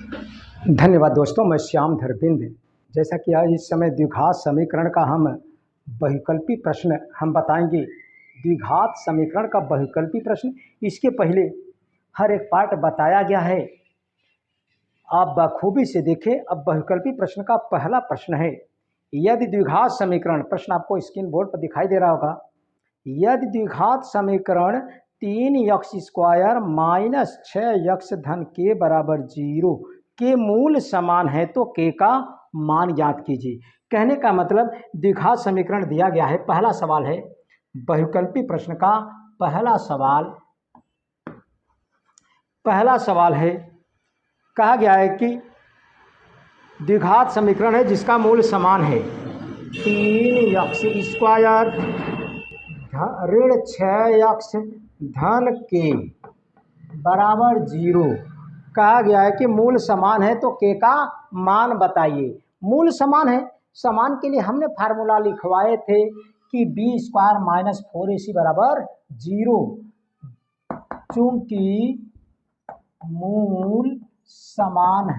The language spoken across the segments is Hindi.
धन्यवाद दोस्तों, मैं श्याम धरबिंद। जैसा कि आज इस समय द्विघात समीकरण का हम बहुविकल्पी प्रश्न हम बताएंगे। द्विघात समीकरण का बहुविकल्पी प्रश्न, इसके पहले हर एक पार्ट बताया गया है, आप बखूबी से देखें। अब बहुविकल्पी प्रश्न का पहला प्रश्न है, यदि द्विघात समीकरण, प्रश्न आपको स्क्रीन बोर्ड पर दिखाई दे रहा होगा, यदि द्विघात समीकरण 3x² माइनस 6x धन k बराबर 0 के मूल समान है तो k का मान ज्ञात कीजिए। कहने का मतलब द्विघात समीकरण दिया गया है। पहला सवाल है बहुविकल्पी प्रश्न का पहला सवाल है, कहा गया है कि द्विघात समीकरण है जिसका मूल समान है 3x² ऋण 6x धन k बराबर 0। कहा गया है कि मूल समान है तो k का मान बताइए। मूल समान है, समान के लिए हमने फार्मूला लिखवाए थे कि b² माइनस 4ac बराबर 0। चूंकि मूल समान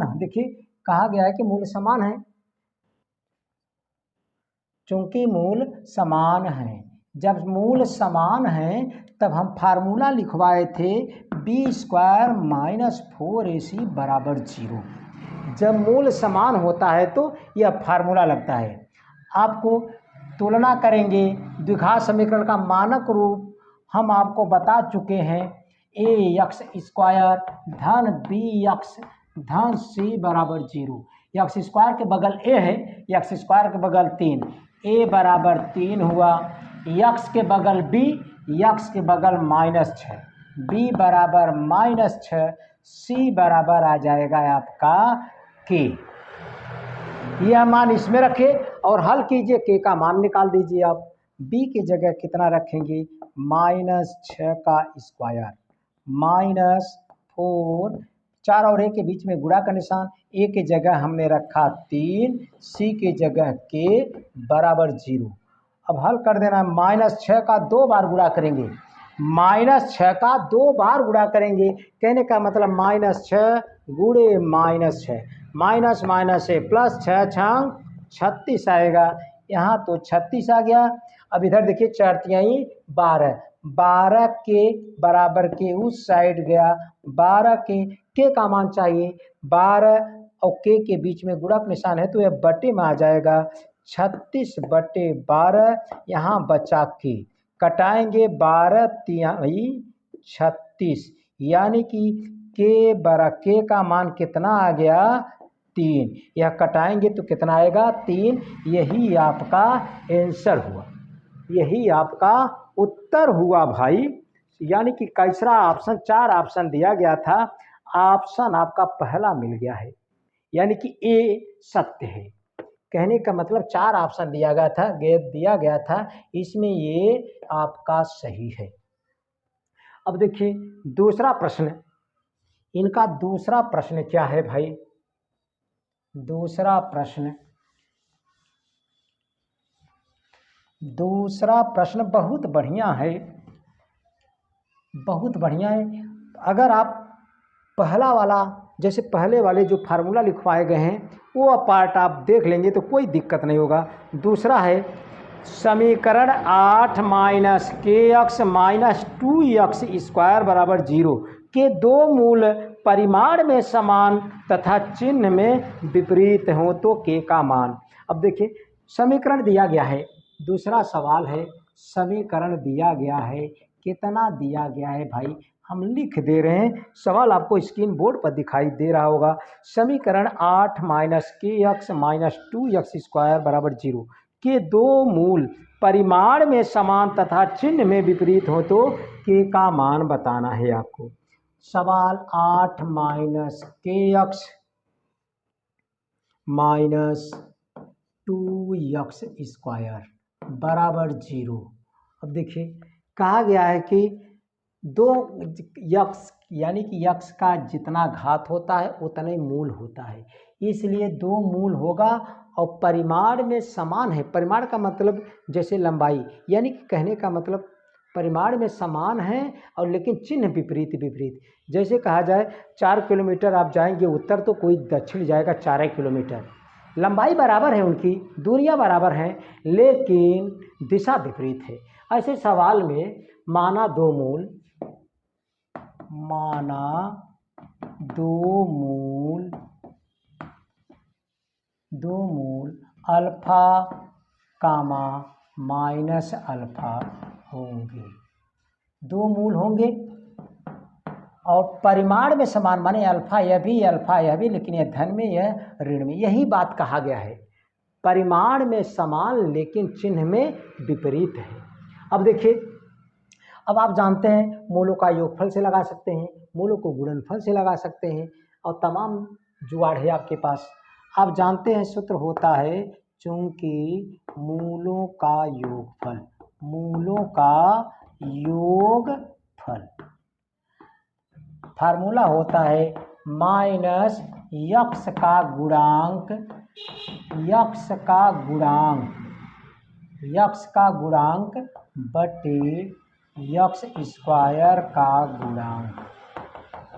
है, देखिए कहा गया है कि मूल समान है, चूंकि मूल समान है। जब मूल समान है तब हम फार्मूला लिखवाए थे b² माइनस 4ac बराबर 0। जब मूल समान होता है तो यह फार्मूला लगता है। आपको तुलना करेंगे द्विघात समीकरण का मानक रूप हम आपको बता चुके हैं, ax² धन bx धन c बराबर 0। x² के बगल a है, x² के बगल 3, a बराबर 3 हुआ, x के बगल b, x के बगल -6, b बराबर -6, c बराबर आ जाएगा आपका k। यह मान इसमें रखें और हल कीजिए, k का मान निकाल दीजिए। आप b की जगह कितना रखेंगे, -6 का स्क्वायर -4, 4 और a के बीच में गुणा का निशान, a की जगह हमने रखा 3, c की जगह k बराबर 0। अब हल कर देना है, -6 का 2 बार गुणा करेंगे, -6 का 2 बार गुणा करेंगे। कहने का मतलब -6 गुणे -6, माइनस माइनस है प्लस 6 छंग 36 आएगा। यहाँ तो 36 आ गया। अब इधर देखिए 4 तिहाई 12, 12 के बराबर के उस साइड गया, 12 के का मान चाहिए, 12 और के बीच में गुणा का निशान है तो यह बटे में आ जाएगा, 36/12। यहाँ बचा के कटाएंगे, 12 तिहाई 36, यानी कि के का मान कितना आ गया, 3। यह कटाएंगे तो कितना आएगा, 3। यही आपका आंसर हुआ, यही आपका उत्तर हुआ भाई। यानी कि कैसरा ऑप्शन, 4 ऑप्शन दिया गया था, ऑप्शन आपका पहला मिल गया है, यानी कि ए सत्य है। कहने का मतलब 4 ऑप्शन दिया गया था, इसमें ये आपका सही है। अब देखिए दूसरा प्रश्न, इनका दूसरा प्रश्न क्या है भाई, दूसरा प्रश्न बहुत बढ़िया है, बहुत बढ़िया है। अगर आप पहला वाला, जैसे पहले वाले जो फार्मूला लिखवाए गए हैं वो पार्ट आप देख लेंगे तो कोई दिक्कत नहीं होगा। दूसरा है समीकरण 8 माइनस kx माइनस 2x² बराबर 0 के दो मूल परिमाण में समान तथा चिन्ह में विपरीत हो तो k का मान। अब देखिए समीकरण दिया गया है, दूसरा सवाल है समीकरण दिया गया है, कितना दिया गया है भाई, हम लिख दे रहे हैं, सवाल आपको स्क्रीन बोर्ड पर दिखाई दे रहा होगा। समीकरण 8 माइनस kx माइनस 2x² बराबर 0 के दो मूल परिमाण में समान तथा चिन्ह में विपरीत हो तो k का मान बताना है आपको। सवाल 8 माइनस kx माइनस 2x² बराबर 0। अब देखिए कहा गया है कि दो यक्स, यानी कि यक्स का जितना घात होता है उतना ही मूल होता है, इसलिए 2 मूल होगा और परिमाण में समान है। परिमाण का मतलब जैसे लंबाई, यानी कि कहने का मतलब परिमाण में समान हैं और लेकिन चिन्ह विपरीत विपरीत। जैसे कहा जाए 4 किलोमीटर आप जाएंगे उत्तर तो कोई दक्षिण जाएगा 4 किलोमीटर, लंबाई बराबर है, उनकी दूरियां बराबर हैं लेकिन दिशा विपरीत है। ऐसे सवाल में माना दो मूल अल्फा कामा माइनस अल्फा होंगे, दो मूल होंगे और परिमाण में समान, माने अल्फा यह भी लेकिन यह धन में यह ऋण में। यही बात कहा गया है, परिमाण में समान लेकिन चिन्ह में विपरीत है। अब देखिए, अब आप जानते हैं मूलों का योगफल से लगा सकते हैं, मूलों को गुणनफल से लगा सकते हैं और तमाम जुगाड़ है आपके पास। आप जानते हैं सूत्र होता है, चूंकि मूलों का योगफल फार्मूला होता है माइनस यक्स का गुणांक बटे यक्स स्क्वायर का गुणांक।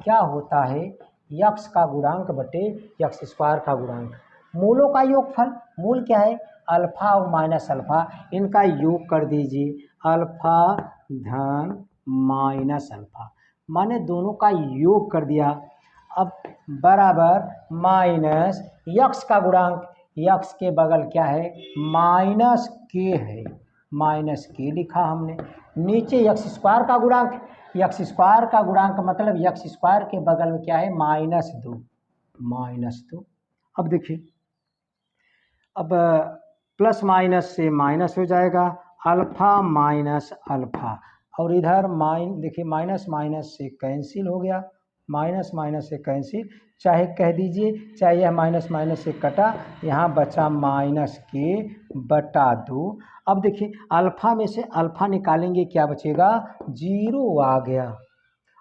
क्या होता है? यक्स का गुणांक बटे यक्स स्क्वायर का गुणांक। मूलों का योगफल, मूल क्या है? अल्फा और माइनस अल्फा, इनका योग कर दीजिए, अल्फा धन माइनस अल्फा, माने दोनों का योग कर दिया। अब बराबर माइनस यक्स का गुणांक, यक्स के बगल क्या है? माइनस के है, माइनस के लिखा हमने। नीचे यक्स स्क्वायर का गुणांक, यक्स स्क्वायर का गुणांक मतलब यक्स स्क्वायर के बगल में क्या है? माइनस दो। अब देखिए, अब प्लस माइनस से माइनस हो जाएगा, अल्फा माइनस अल्फा, और इधर देखिए माइनस माइनस से कैंसिल हो गया, माइनस माइनस से कैंसिल, चाहे कह दीजिए चाहे यह माइनस माइनस से कटा, यहाँ बचा माइनस के बटा 2। अब देखिए अल्फा में से अल्फा निकालेंगे, क्या बचेगा? 0 आ गया।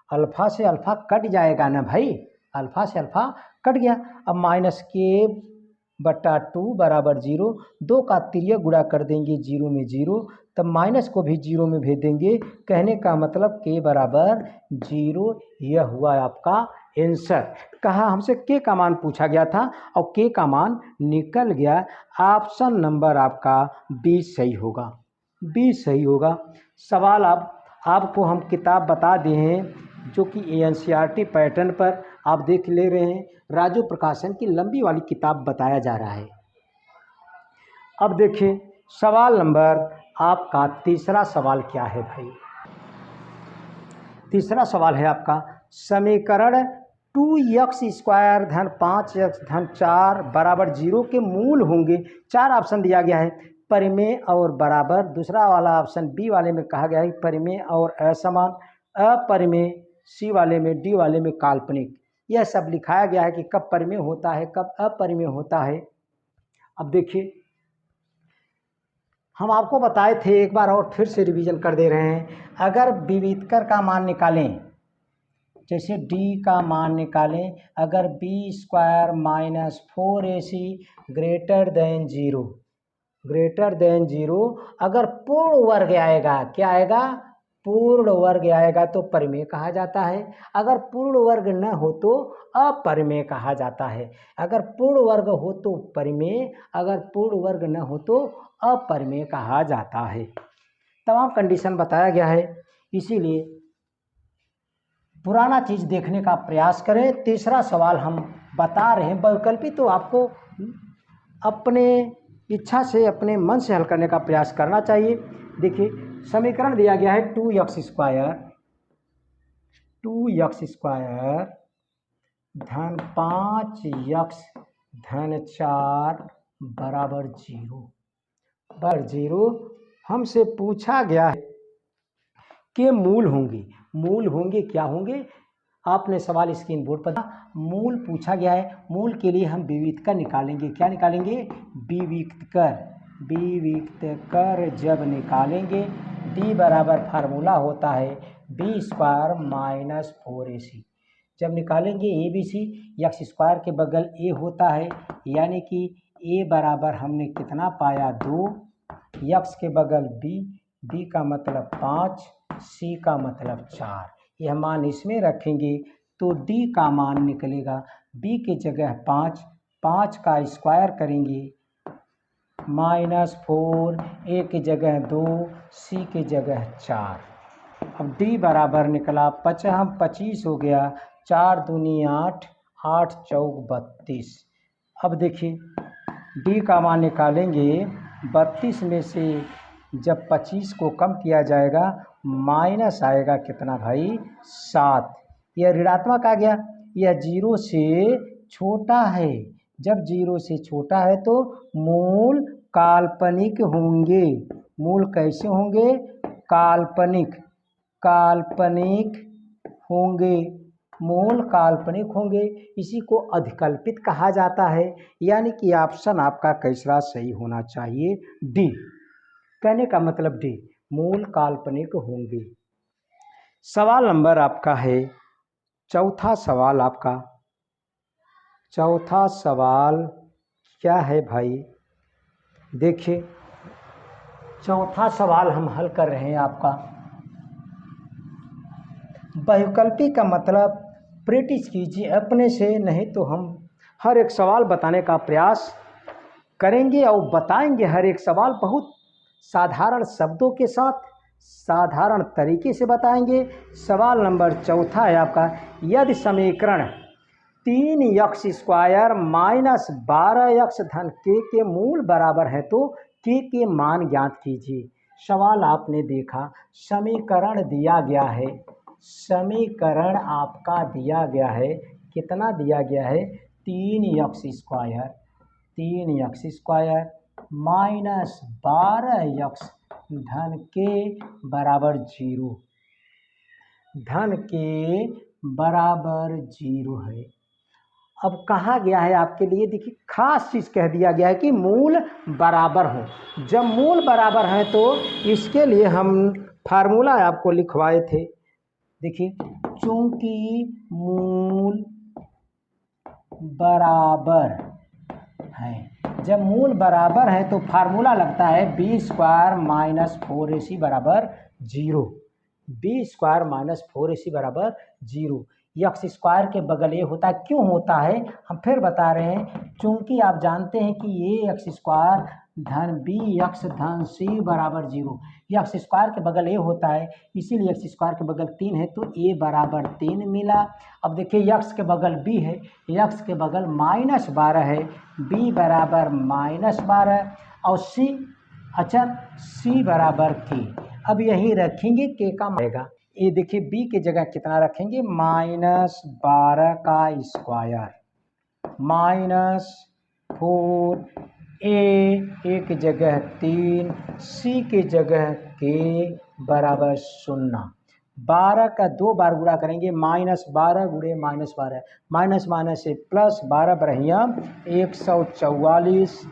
अल्फा से अल्फा कट जाएगा ना भाई, अल्फा से अल्फा कट गया। अब माइनस के बटा 2 बराबर 0, 2 का तिर्यक गुणा कर देंगे 0 में 0, तब माइनस को भी 0 में भेज देंगे। कहने का मतलब के बराबर 0, यह हुआ आपका आंसर। कहा हमसे के का मान पूछा गया था और के का मान निकल गया। ऑप्शन नंबर आपका 20 सही होगा, 20 सही होगा। सवाल आपको हम किताब बता दिए हैं जो कि एनसीईआरटी पैटर्न पर आप देख ले रहे हैं, राजू प्रकाशन की लंबी वाली किताब बताया जा रहा है। अब देखिए सवाल नंबर आपका तीसरा सवाल क्या है भाई? तीसरा सवाल है आपका, समीकरण 2x स्क्वायर धन 5x धन 4 बराबर 0 के मूल होंगे। 4 ऑप्शन दिया गया है, परिमेय और बराबर। दूसरा वाला ऑप्शन बी वाले में कहा गया है परिमेय और असमान, अपरिमेय सी वाले में, डी वाले में काल्पनिक। यह सब लिखाया गया है कि कब परिमेय होता है कब अपरिमेय होता है। अब देखिए हम आपको बताए थे, एक बार और फिर से रिवीजन कर दे रहे हैं। अगर विविधकर का मान निकालें, जैसे d का मान निकालें, अगर b square minus 4ac greater than 0, अगर पूर्ण वर्ग आएगा, क्या आएगा? पूर्ण वर्ग आएगा तो परिमेय कहा जाता है। अगर पूर्ण वर्ग न हो तो अपरिमेय कहा जाता है। अगर पूर्ण वर्ग हो तो परिमेय, अगर पूर्ण वर्ग न हो तो अपरिमेय कहा जाता है। तमाम कंडीशन बताया गया है, इसीलिए पुराना चीज देखने का प्रयास करें। तीसरा सवाल हम बता रहे हैं, वैकल्पिक तो आपको अपने इच्छा से, अपने मन से हल करने का प्रयास करना चाहिए। देखिए समीकरण दिया गया है 2x स्क्वायर धन 5x धन 4 बराबर 0। हमसे पूछा गया है कि मूल होंगे क्या होंगे? आपने सवाल स्क्रीन बोर्ड पर मूल पूछा गया है। मूल के लिए हम विविधकर निकालेंगे। क्या निकालेंगे? विविधकर जब निकालेंगे, d बराबर फार्मूला होता है b स्क्वायर माइनस 4ac। जब निकालेंगे ABC, यक्स स्क्वायर के बगल a होता है, यानी कि a बराबर हमने कितना पाया? 2, यक्स के बगल b का मतलब 5, सी का मतलब 4, यह मान इसमें रखेंगे तो डी का मान निकलेगा, बी के जगह 5, 5 का स्क्वायर करेंगे -4, ए की जगह 2, सी की जगह 4। अब डी बराबर निकला 25 हो गया, 4 दूनी 8, 8 चौक 32। अब देखिए डी का मान निकालेंगे, 32 में से जब 25 को कम किया जाएगा माइनस आएगा कितना भाई 7, यह ऋणात्मक आ गया, यह 0 से छोटा है। जब 0 से छोटा है तो मूल काल्पनिक होंगे। मूल कैसे होंगे? काल्पनिक, काल्पनिक होंगे, मूल काल्पनिक होंगे। इसी को अधिकल्पित कहा जाता है। यानी कि ऑप्शन आपका कैसा सही होना चाहिए? डी। कहने का मतलब डी, मूल काल्पनिक होंगे। सवाल नंबर आपका है चौथा सवाल आपका। चौथा सवाल क्या है भाई? देखिए चौथा सवाल हम हल कर रहे हैं आपका। बहुकल्पी का मतलब प्रैक्टिस कीजिए अपने से, नहीं तो हम हर एक सवाल बताने का प्रयास करेंगे और बताएंगे हर एक सवाल बहुत साधारण शब्दों के साथ, साधारण तरीके से बताएंगे। सवाल नंबर चौथा है आपका, यदि समीकरण 3x² माइनस 12x धन के मूल बराबर है तो के मान ज्ञात कीजिए। सवाल आपने देखा, समीकरण दिया गया है, समीकरण आपका दिया गया है, कितना दिया गया है? 3x² माइनस 12x धन के बराबर 0, धन के बराबर 0 है। अब कहा गया है आपके लिए, देखिए खास चीज़ कह दिया गया है कि मूल बराबर हो। जब मूल बराबर है तो इसके लिए हम फार्मूला आपको लिखवाए थे। देखिए चूंकि मूल बराबर है, जब मूल बराबर है तो फार्मूला लगता है b² माइनस 4ac बराबर 0, b² माइनस 4ac बराबर 0। x² के बगल ये होता है, क्यों होता है हम फिर बता रहे हैं, क्योंकि आप जानते हैं कि ये x² धन bx धन c बराबर 0, x² के बगल ए होता है, इसीलिए x² के बगल 3 है तो a बराबर 3 मिला। अब देखिए x के बगल b है, x के बगल -12 है, b बराबर -12 और c अचर c बराबर k। अब यही रखेंगे k का आएगा, ये देखिए b की जगह कितना रखेंगे? -12 का स्क्वायर -4, ए की जगह 3, सी की जगह के बराबर 0। 12 का 2 बार गुणा करेंगे, -12 गुणे -12, माइनस से प्लस, 12 बरहिया 144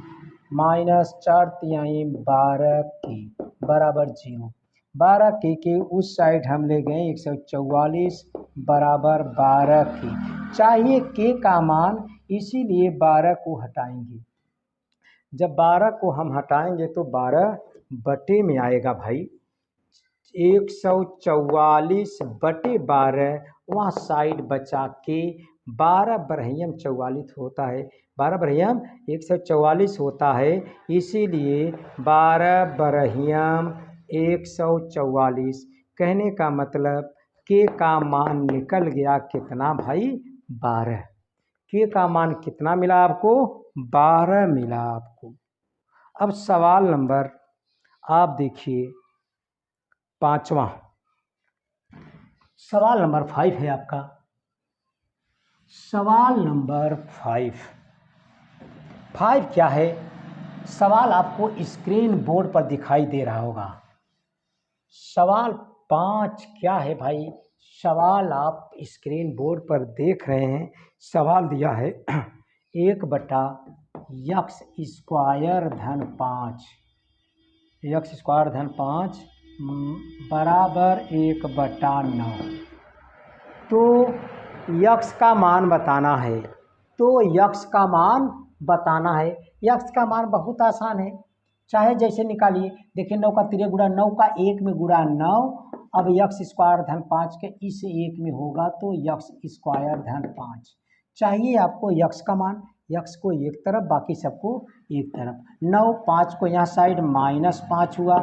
-4 तिहाई 12 के बराबर 0। 12 के उस साइड हम ले गए 144 बराबर 12 के, चाहिए के का मान, इसीलिए 12 को हटाएंगे। जब 12 को हम हटाएंगे तो 12 बटे में आएगा भाई, 144 बटे 12, वहाँ साइड बचा के 12 बरहियम 44 होता है, 12 बरहियम 144 होता है, इसीलिए 12 बरहियम 144। कहने का मतलब के का मान निकल गया कितना भाई? 12। के का मान कितना मिला आपको? 12 मिला आपको। अब सवाल नंबर आप देखिए पांचवा, सवाल नंबर 5 है आपका। सवाल नंबर 5 क्या है? सवाल आपको स्क्रीन बोर्ड पर दिखाई दे रहा होगा। सवाल 5 क्या है भाई? सवाल आप स्क्रीन बोर्ड पर देख रहे हैं। सवाल दिया है 1/x² धन 5, x² धन 5 बराबर 1/9। तो x का मान बताना है, तो x का मान बताना है। x का मान बहुत आसान है, चाहे जैसे निकालिए। देखिए 9 का 3 गुणा 9 का 1 में गुणा 9 अब यक्स स्क्वायर धन 5 के इस एक में होगा तो यक्स स्क्वायर धन 5 चाहिए आपको। यक्स का मान, यक्स को एक तरफ बाकी सबको एक तरफ। 9 5 को यहाँ साइड -5 हुआ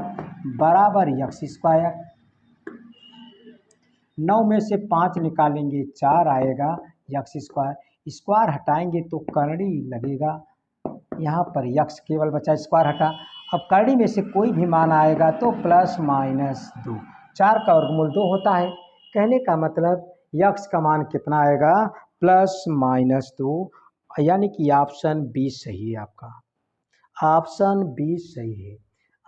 बराबर यक्स स्क्वायर। 9 में से 5 निकालेंगे 4 आएगा यक्स स्क्वायर। स्क्वायर हटाएंगे तो करड़ी लगेगा, यहाँ पर यक्स केवल बचा, स्क्वायर हटा। अब करड़ी में से कोई भी मान आएगा तो +-2। 4 का वर्गमूल 2 होता है। कहने का मतलब यक्स का मान कितना आएगा +-2, यानी कि ऑप्शन बी सही है आपका, ऑप्शन बी सही है।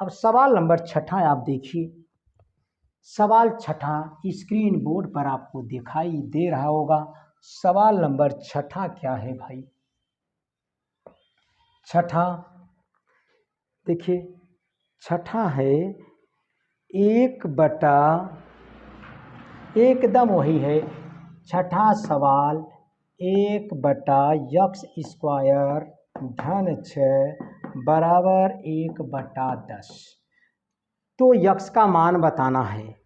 अब सवाल नंबर 6 आप देखिए। सवाल 6 स्क्रीन बोर्ड पर आपको दिखाई दे रहा होगा। सवाल नंबर 6 क्या है भाई? 6 देखिए, 6 है 1/, एकदम वही है। 6 सवाल 1/x² धन 6 बराबर 1/10। तो यक्स का मान बताना है,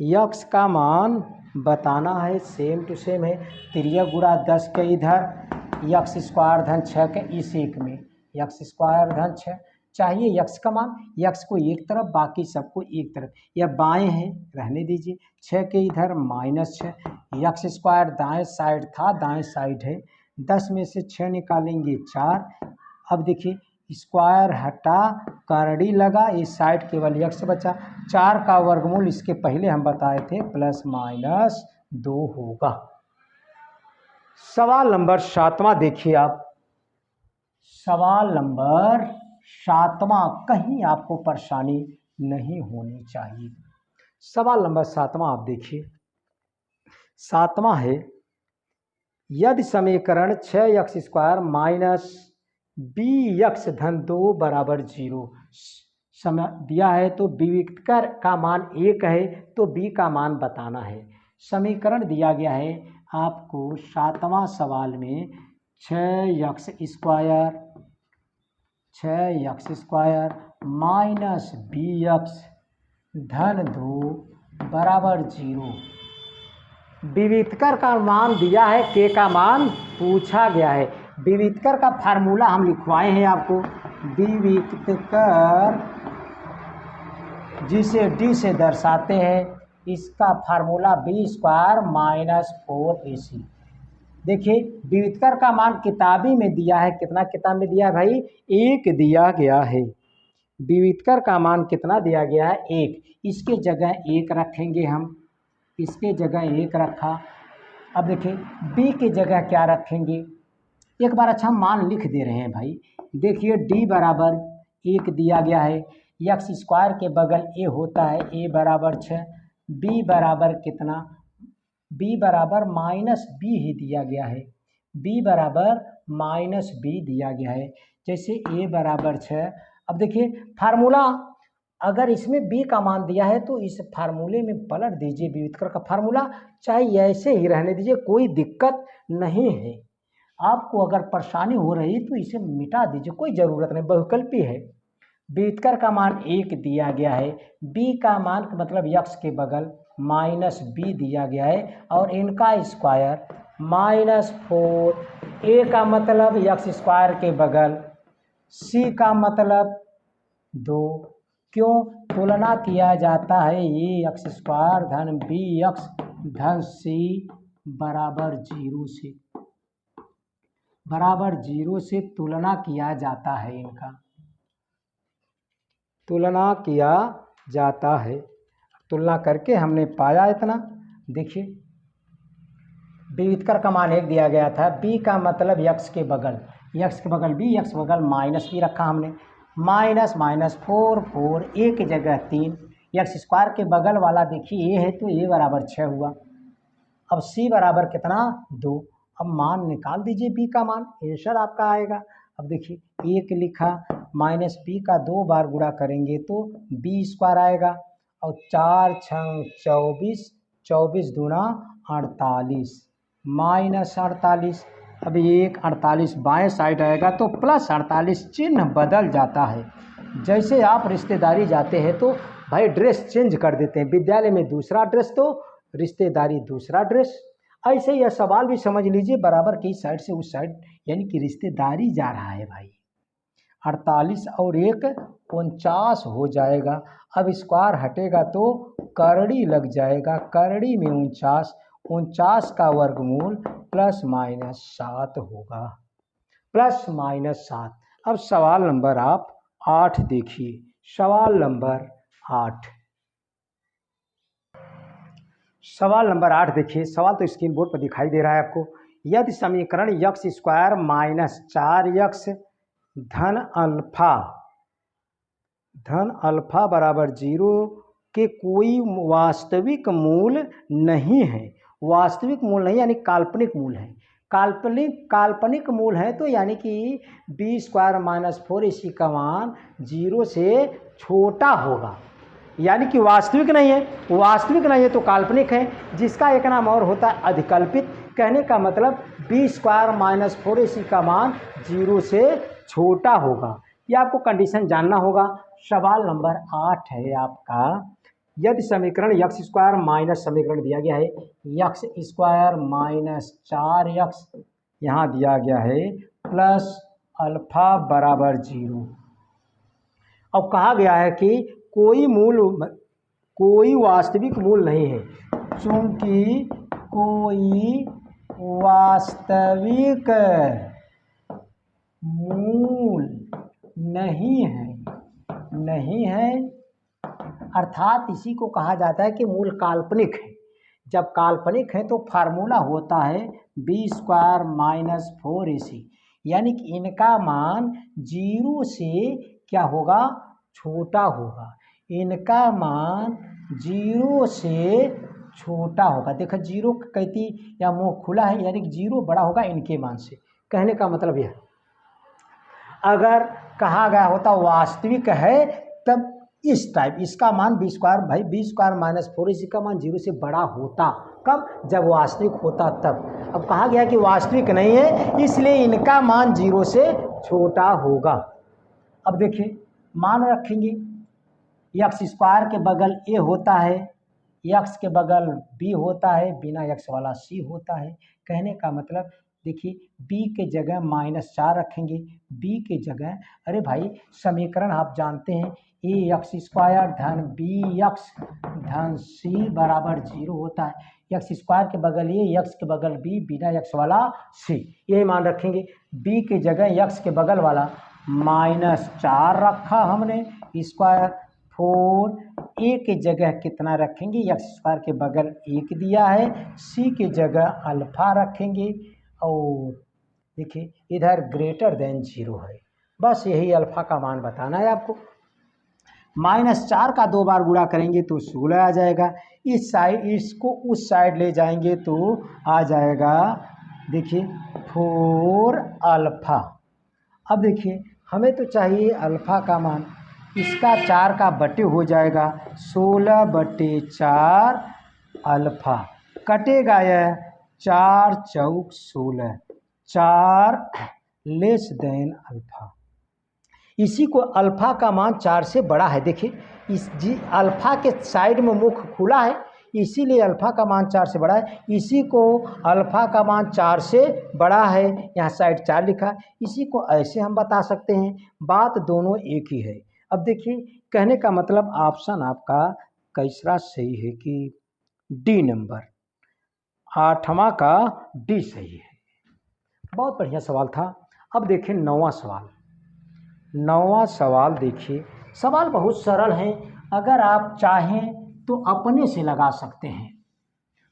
यक्स का मान बताना है। सेम टू सेम है, 3 गुणा 10 के इधर यक्स स्क्वायर धन 6 के इस एक में यक्स स्क्वायर धन 6 चाहिए। यक्स का मान, यक्स को एक तरफ बाकी सबको एक तरफ, या बाएं है रहने दीजिए। 6 के इधर -6, यक्स स्क्वायर दाएं साइड था, दाएं साइड है। 10 में से 6 निकालेंगे 4। अब देखिए स्क्वायर हटा करड़ी लगा, इस साइड केवल यक्स बचा। 4 का वर्गमूल इसके पहले हम बताए थे +-2 होगा। सवाल नंबर 7 देखिए आप। सवाल नंबर 7 कहीं आपको परेशानी नहीं होनी चाहिए। सवाल नंबर 7 आप देखिए। 7 है यदि समीकरण 6x² -bx धन 2 बराबर 0 समय दिया है, तो विविक्तर का मान 1 है तो b का मान बताना है। समीकरण दिया गया है आपको 7वां सवाल में 6x² -bx धन 2 बराबर 0। विविक्तर का मान दिया है, के का मान पूछा गया है। विविक्तर का फार्मूला हम लिखवाए हैं आपको। विविक्तर जिसे d से दर्शाते हैं, इसका फार्मूला b² -4ac। देखिए विविक्तर का मान किताबी में दिया है, कितना किताब में दिया है भाई? 1 दिया गया है। विविक्तर का मान कितना दिया गया है? 1। इसके जगह 1 रखेंगे हम, इसके जगह 1 रखा। अब देखिए b की जगह क्या रखेंगे? एक बार अच्छा मान लिख दे रहे हैं भाई। देखिए d बराबर 1 दिया गया है, यक्स स्क्वायर के बगल a होता है, a बराबर 6, b बराबर कितना? b बराबर -b ही दिया गया है, b बराबर -b दिया गया है। जैसे a बराबर 6। अब देखिए फार्मूला, अगर इसमें b का मान दिया है तो इस फार्मूले में पलट दीजिए विविक्तर का फार्मूला, चाहे ऐसे ही रहने दीजिए, कोई दिक्कत नहीं है। आपको अगर परेशानी हो रही तो इसे मिटा दीजिए, कोई ज़रूरत नहीं, बहुविकल्पी है। विविक्तर का मान 1 दिया गया है, b का मान मतलब यक्स के बगल -b दिया गया है, और इनका स्क्वायर -4, a का मतलब यक्स स्क्वायर के बगल, c का मतलब 2। क्यों? तुलना किया जाता है a² धन bx धन c बराबर 0 से, बराबर 0 से तुलना किया जाता है, इनका तुलना किया जाता है। तुलना करके हमने पाया इतना। देखिए विविक्तर का मान 1 दिया गया था, b का मतलब यक्स के बगल, यक्स के बगल b, यक्स बगल -b रखा हमने, -4 a की जगह 3, यक्स स्क्वायर के बगल वाला देखिए a है तो a बराबर 6 हुआ। अब c बराबर कितना? 2। अब मान निकाल दीजिए b का मान, आंसर आपका आएगा। अब देखिए 1 लिखा, -b का 2 बार गुणा करेंगे तो b² आएगा, और 4 6 24, 24 दूना 48, -48। अब 1 48 बाएँ साइड आएगा तो +48, चिन्ह बदल जाता है। जैसे आप रिश्तेदारी जाते हैं तो भाई ड्रेस चेंज कर देते हैं, विद्यालय में दूसरा ड्रेस तो रिश्तेदारी दूसरा ड्रेस। ऐसे यह सवाल भी समझ लीजिए, बराबर की साइड से उस साइड यानी कि रिश्तेदारी जा रहा है भाई। 48 और 1 49 हो जाएगा। अब स्क्वायर हटेगा तो करड़ी लग जाएगा, करड़ी में 49, 49 का वर्गमूल ±7 होगा, ±7। अब सवाल नंबर आप 8 देखिए, सवाल नंबर 8, सवाल नंबर 8 देखिए। सवाल तो स्क्रीन बोर्ड पर दिखाई दे रहा है आपको। यदि समीकरण x² - 4x धन अल्फा बराबर 0 के कोई वास्तविक मूल नहीं है, वास्तविक मूल नहीं यानी काल्पनिक मूल है, काल्पनिक मूल है तो यानी कि b² - 4ac का मान 0 से छोटा होगा, यानी कि वास्तविक नहीं है, वास्तविक नहीं है तो काल्पनिक है, जिसका एक नाम और होता है अधिकल्पित। कहने का मतलब b² - 4ac का मान 0 से छोटा होगा। ये आपको कंडीशन जानना होगा। सवाल नंबर 8 है आपका, यदि समीकरण x² माइनस समीकरण दिया गया है x² - 4x यहाँ दिया गया है प्लस अल्फा बराबर 0। अब कहा गया है कि कोई वास्तविक मूल नहीं है, चूंकि कोई वास्तविक मूल नहीं है, अर्थात इसी को कहा जाता है कि मूल काल्पनिक है। जब काल्पनिक है तो फार्मूला होता है b² - 4ac, यानी कि इनका मान 0 से क्या होगा, छोटा होगा, इनका मान 0 से छोटा होगा। देखो 0 कहती या मुंह खुला है, यानी कि 0 बड़ा होगा इनके मान से। कहने का मतलब यह, अगर कहा गया होता वास्तविक है तब इस टाइप इसका मान b² भाई b² - 4ac का मान 0 से बड़ा होता, कब, जब वास्तविक होता तब। अब कहा गया कि वास्तविक नहीं है इसलिए इनका मान 0 से छोटा होगा। अब देखिए मान रखेंगे x² के बगल a होता है, x के बगल b होता है, बिना x वाला c होता है। कहने का मतलब देखिए b के जगह -4 रखेंगे, b के जगह, अरे भाई समीकरण आप जानते हैं ax² धन bx धन c बराबर 0 होता है। x² के बगल a, x के बगल b, बिना x वाला c, यही मान रखेंगे। b के जगह x के बगल वाला -4 रखा हमने स्क्वायर, 4 a के जगह कितना रखेंगे, x² के बगल 1 दिया है, c के जगह अल्फा रखेंगे, और देखिए इधर ग्रेटर देन 0 है, बस यही अल्फा का मान बताना है आपको। -4 का 2 बार गुणा करेंगे तो 16 आ जाएगा, इस साइड इसको उस साइड ले जाएंगे तो आ जाएगा देखिए 4 अल्फा। अब देखिए हमें तो चाहिए अल्फा का मान, इसका 4 का बटे हो जाएगा 16/4 अल्फा, कटेगा यह 4 चौक 16, 4 लेस देन अल्फा। इसी को अल्फा का मान 4 से बड़ा है, देखिए इस अल्फा के साइड में मुख खुला है इसीलिए अल्फा का मान 4 से बड़ा है, इसी को अल्फा का मान 4 से बड़ा है, यहाँ साइड 4 लिखा, इसी को ऐसे हम बता सकते हैं। बात दोनों एक ही है। अब देखिए कहने का मतलब ऑप्शन आपका कैसा सही है कि डी नंबर 8वां का डी सही है। बहुत बढ़िया सवाल था। अब देखिए 9वां सवाल, 9वां सवाल देखिए, सवाल बहुत सरल है, अगर आप चाहें तो अपने से लगा सकते हैं,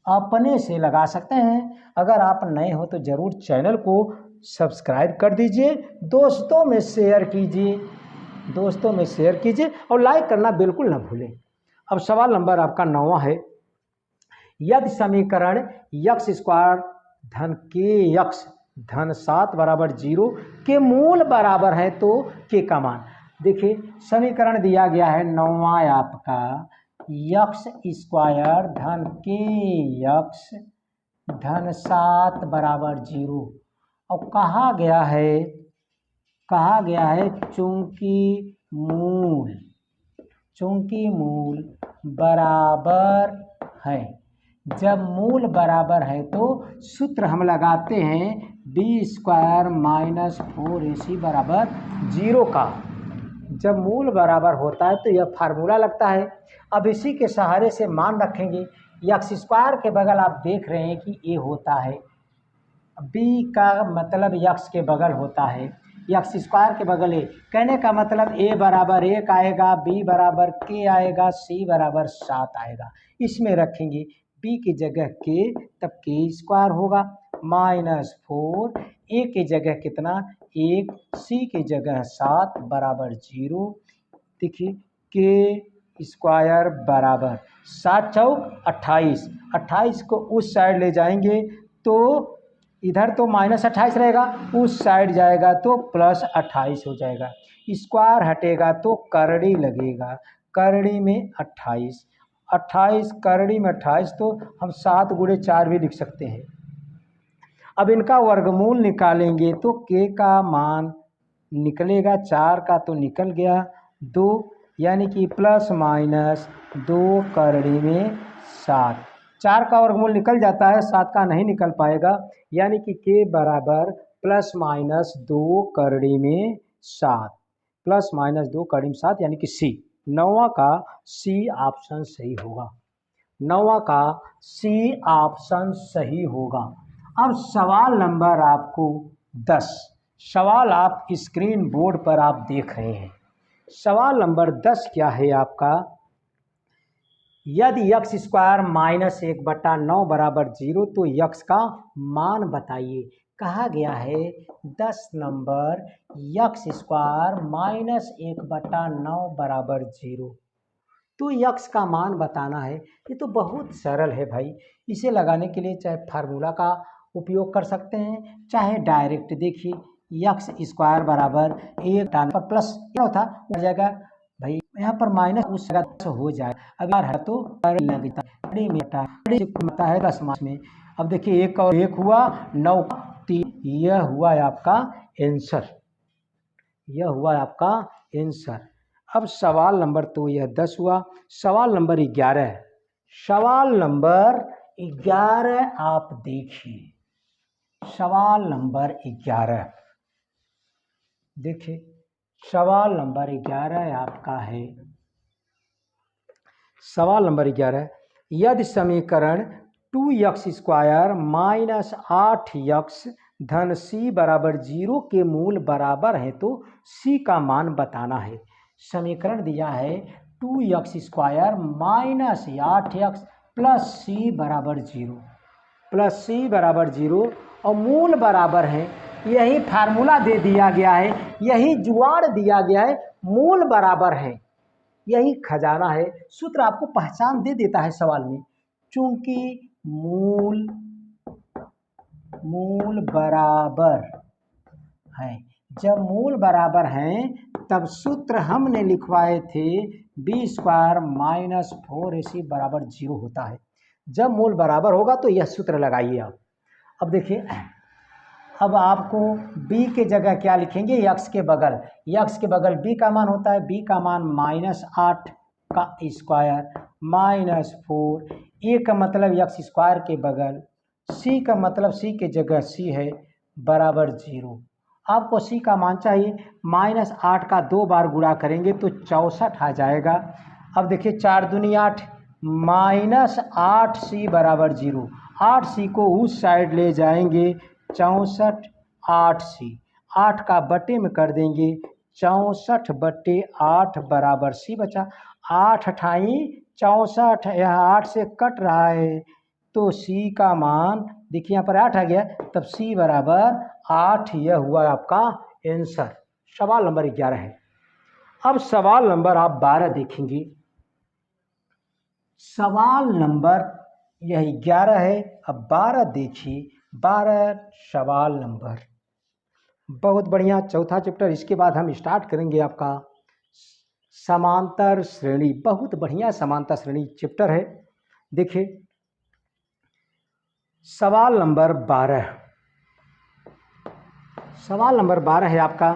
अपने से लगा सकते हैं। अगर आप नए हो तो ज़रूर चैनल को सब्सक्राइब कर दीजिए, दोस्तों में शेयर कीजिए, दोस्तों में शेयर कीजिए और लाइक करना बिल्कुल ना भूलें। अब सवाल नंबर आपका 9वां है, यदि समीकरण x² धन kx धन 7 बराबर 0 के मूल बराबर है तो k का मान, देखिए समीकरण दिया गया है 9वां आपका x² धन kx धन 7 बराबर 0, और कहा गया है चूंकि चूंकि मूल बराबर है। जब मूल बराबर है तो सूत्र हम लगाते हैं b² - 4ac बराबर 0 का। जब मूल बराबर होता है तो यह फार्मूला लगता है। अब इसी के सहारे से मान रखेंगे। x² के बगल आप देख रहे हैं कि a होता है, b का मतलब x के बगल होता है, x² के बगल a। कहने का मतलब a बराबर 1 आएगा, b बराबर k आएगा, c बराबर 7 आएगा। इसमें रखेंगे b की जगह k, तब k² होगा -4, a की जगह कितना 1, c की जगह 7 बराबर 0। देखिए k² बराबर 7 चौक 28, 28 को उस साइड ले जाएंगे तो इधर तो -28 रहेगा, उस साइड जाएगा तो +28 हो जाएगा। स्क्वायर हटेगा तो करड़ी लगेगा, करड़ी में 28, 28 करड़ी में 28, तो हम 7 × 4 भी लिख सकते हैं। अब इनका वर्गमूल निकालेंगे तो k का मान निकलेगा, 4 का तो निकल गया 2, यानी कि ±2 करड़ी में 7। 4 का वर्गमूल निकल जाता है, 7 का नहीं निकल पाएगा, यानी कि k बराबर ±2 करड़ी में 7, ±2 करड़ी में 7, यानी कि C। 9वां का C ऑप्शन सही होगा, 9वां का C ऑप्शन सही होगा। अब सवाल नंबर आपको 10, सवाल आप स्क्रीन बोर्ड पर आप देख रहे हैं। सवाल नंबर 10 क्या है आपका, यदि x² - 1/9 बराबर 0 तो x का मान बताइए। कहा गया है 10 नंबर x² - 1/9 बराबर 0, तो x का मान बताना है। ये तो बहुत सरल है भाई। इसे लगाने के लिए चाहे फार्मूला का उपयोग कर सकते हैं, चाहे डायरेक्ट। देखिए x² बराबर 1 पर प्लस क्या होता हो जाएगा भाई, यहाँ पर माइनस उस जगह हो जाए, अगर है तो लगता है 10 में। अब देखिए 1 और 1 हुआ 9, 3, यह हुआ आपका आंसर, यह हुआ आपका आंसर। अब सवाल नंबर तो यह 10 हुआ। सवाल नंबर 11, सवाल नंबर 11 आप देखिए, सवाल नंबर 11 देखिए, सवाल नंबर 11 आपका है। सवाल नंबर 11, यदि समीकरण 2x² - 8x धन c बराबर 0 के मूल बराबर है तो c का मान बताना है। समीकरण दिया है 2x² - 8x प्लस c बराबर 0, प्लस c बराबर 0 और मूल बराबर है। यही फार्मूला दे दिया गया है, यही जुगाड़ दिया गया है, मूल बराबर है, यही खजाना है। सूत्र आपको पहचान दे देता है सवाल में, चूंकि मूल बराबर है। जब मूल बराबर हैं तब सूत्र हमने लिखवाए थे b² - 4ac बराबर 0 होता है। जब मूल बराबर होगा तो यह सूत्र लगाइए आप। अब देखिए, अब आपको b के जगह क्या लिखेंगे, x के बगल, x के बगल b का मान होता है, b का मान -8 का स्क्वायर -4, a का मतलब x² के बगल, c का मतलब c के जगह c है बराबर 0। आपको c का मान चाहिए, -8 का 2 बार गुणा करेंगे तो 64 आ जाएगा। अब देखिए 4 दूनी 8, -8c बराबर 0, 8c को उस साइड ले जाएंगे 64 8c, 8 का बटे में कर देंगे 64/8 बराबर c बचा। 8 अठाई 64, यह 8 से कट रहा है तो c का मान देखिए यहाँ पर 8 आ गया, तब c बराबर 8, यह हुआ आपका आंसर। सवाल नंबर 11 है। अब सवाल नंबर आप 12 देखेंगे। सवाल नंबर यह 11 है, अब 12 देखिए। 12 सवाल नंबर बहुत बढ़िया, चौथा चैप्टर। इसके बाद हम स्टार्ट करेंगे आपका समांतर श्रेणी। बहुत बढ़िया समांतर श्रेणी चैप्टर है। देखिए सवाल नंबर 12, सवाल नंबर 12 है आपका,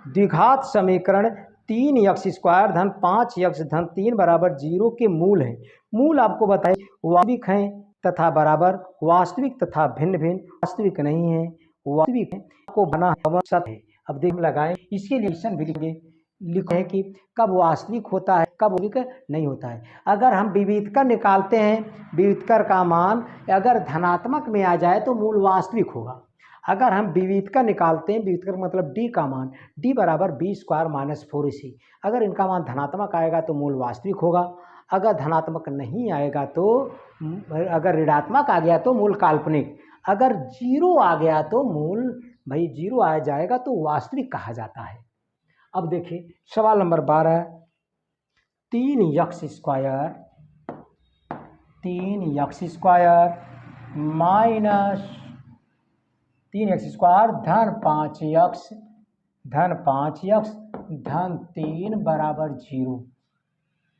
द्विघात समीकरण 3x² धन 5x धन 3 बराबर 0 के मूल हैं। मूल आपको बताए वास्तविक हैं तथा बराबर, वास्तविक तथा भिन्न भिन्न, वास्तविक नहीं है, वास्तविक है, आपको बना सत्य है। अब देख लगाएं, इसके लिए क्वेश्चन भी लिखे कि कब वास्तविक होता है, कब वास्तविक नहीं होता है। अगर हम विविधकर निकालते हैं, विविधकर का मान अगर धनात्मक में आ जाए तो मूल वास्तविक होगा। अगर हम विविधकर निकालते हैं, विविधकर मतलब d का मान, d बराबर b² - 4ac, अगर इनका मान धनात्मक आएगा तो मूल वास्तविक होगा। अगर धनात्मक नहीं आएगा तो, अगर ऋणात्मक आ गया तो मूल काल्पनिक, अगर 0 आ गया तो मूल भाई 0 आ जाएगा तो वास्तविक कहा जाता है। अब देखिए सवाल नंबर 12, 3x² माइनस 3x² धन 5x धन 3 बराबर 0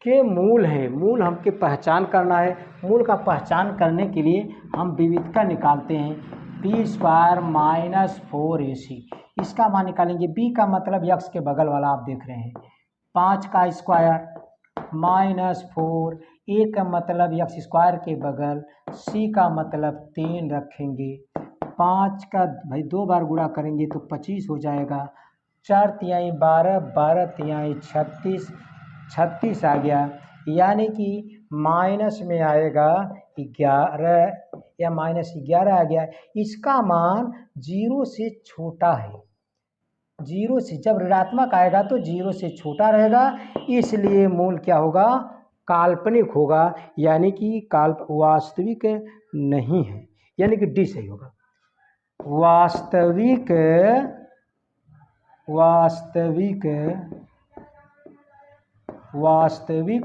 के मूल है। मूल हमके पहचान करना है। मूल का पहचान करने के लिए हम विविधता निकालते हैं, b² - 4ac, इसका मान निकालेंगे। b का मतलब x के बगल वाला आप देख रहे हैं, 5 का स्क्वायर माइनस 4, a का मतलब x² के बगल, c का मतलब 3 रखेंगे। 5 का भाई 2 बार गुणा करेंगे तो 25 हो जाएगा, 4 तिहाई 12, 12 तिहाई 36, 36 आ गया, यानी कि माइनस में आएगा 11 या -11 आ गया। इसका मान 0 से छोटा है, 0 से, जब ऋणात्मक आएगा तो 0 से छोटा रहेगा, इसलिए मूल क्या होगा, काल्पनिक होगा, यानी कि वास्तविक नहीं है, यानी कि डी सही होगा। वास्तविक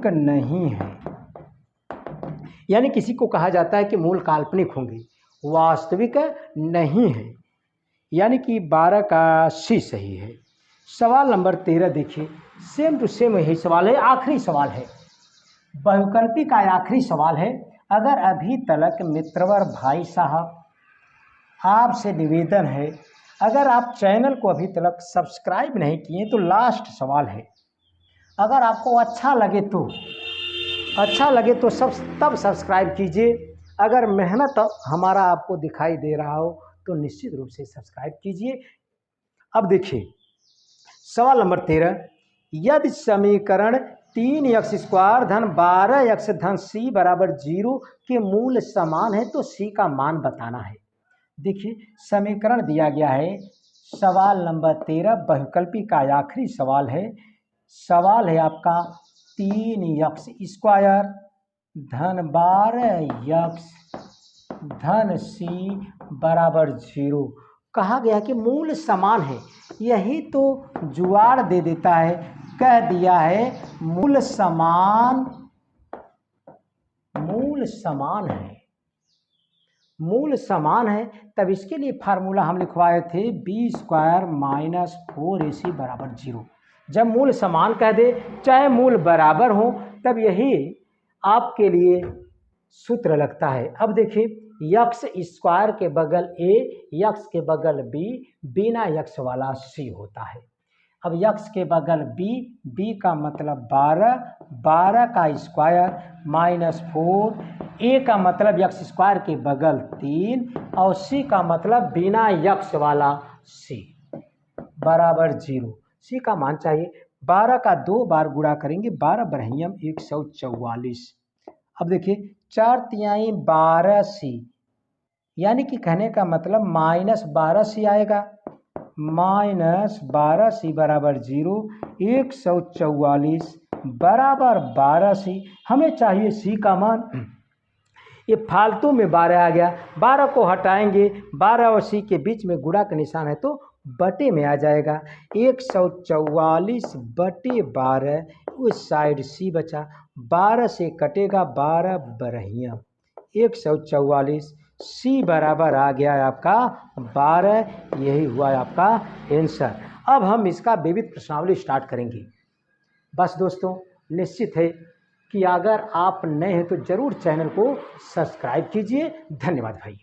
नहीं है, यानी किसी को कहा जाता है कि मूल काल्पनिक होंगे, वास्तविक नहीं है, यानी कि 12 का सी सही है। सवाल नंबर 13 देखिए, सेम टू सेम यही सवाल है, आखिरी सवाल है, बहुविकल्पी का आखिरी सवाल है। अगर अभी तक मित्रवर भाई साहब आपसे निवेदन है, अगर आप चैनल को अभी तक सब्सक्राइब नहीं किए तो लास्ट सवाल है, अगर आपको अच्छा लगे तो तब सब्सक्राइब कीजिए। अगर मेहनत हमारा आपको दिखाई दे रहा हो तो निश्चित रूप से सब्सक्राइब कीजिए। अब देखिए सवाल नंबर 13, यदि समीकरण 3x² धन 12x धन c बराबर 0 के मूल समान है तो c का मान बताना है। देखिए समीकरण दिया गया है, सवाल नंबर 13 बहुविकल्पी का आखिरी सवाल है। सवाल है आपका 3x² धन 12x धन c बराबर 0, कहा गया कि मूल समान है, यही तो जुगाड़ दे देता है, कह दिया है मूल समान है, तब इसके लिए फार्मूला हम लिखवाए थे b² - 4ac बराबर 0। जब मूल समान कह दे चाहे मूल बराबर हो तब यही आपके लिए सूत्र लगता है। अब देखिए x² के बगल a, x के बगल b, बिना x वाला c होता है। अब x के बगल b का मतलब 12, 12 का स्क्वायर माइनस 4, a का मतलब x² के बगल 3 और c का मतलब बिना x वाला c बराबर 0। c का मान चाहिए, 12 का 2 बार गुणा करेंगे, 12 बरहियम 144। अब देखिए 4 तिहाई 12c, यानी कि कहने का मतलब -12c आएगा, -12c बराबर 0, 144 बराबर 12c। हमें चाहिए c का मान, ये फालतू में 12 आ गया, 12 को हटाएंगे, 12 और c के बीच में गुणा का निशान है तो बटे में आ जाएगा, 144 बटे 12, उस साइड c बचा, 12 से कटेगा 12 बरहिया 144, c बराबर आ गया है आपका 12, यही हुआ है आपका आंसर। अब हम इसका विविध प्रश्नावली स्टार्ट करेंगे। बस दोस्तों निश्चित है कि अगर आप नए हैं तो ज़रूर चैनल को सब्सक्राइब कीजिए। धन्यवाद भाई।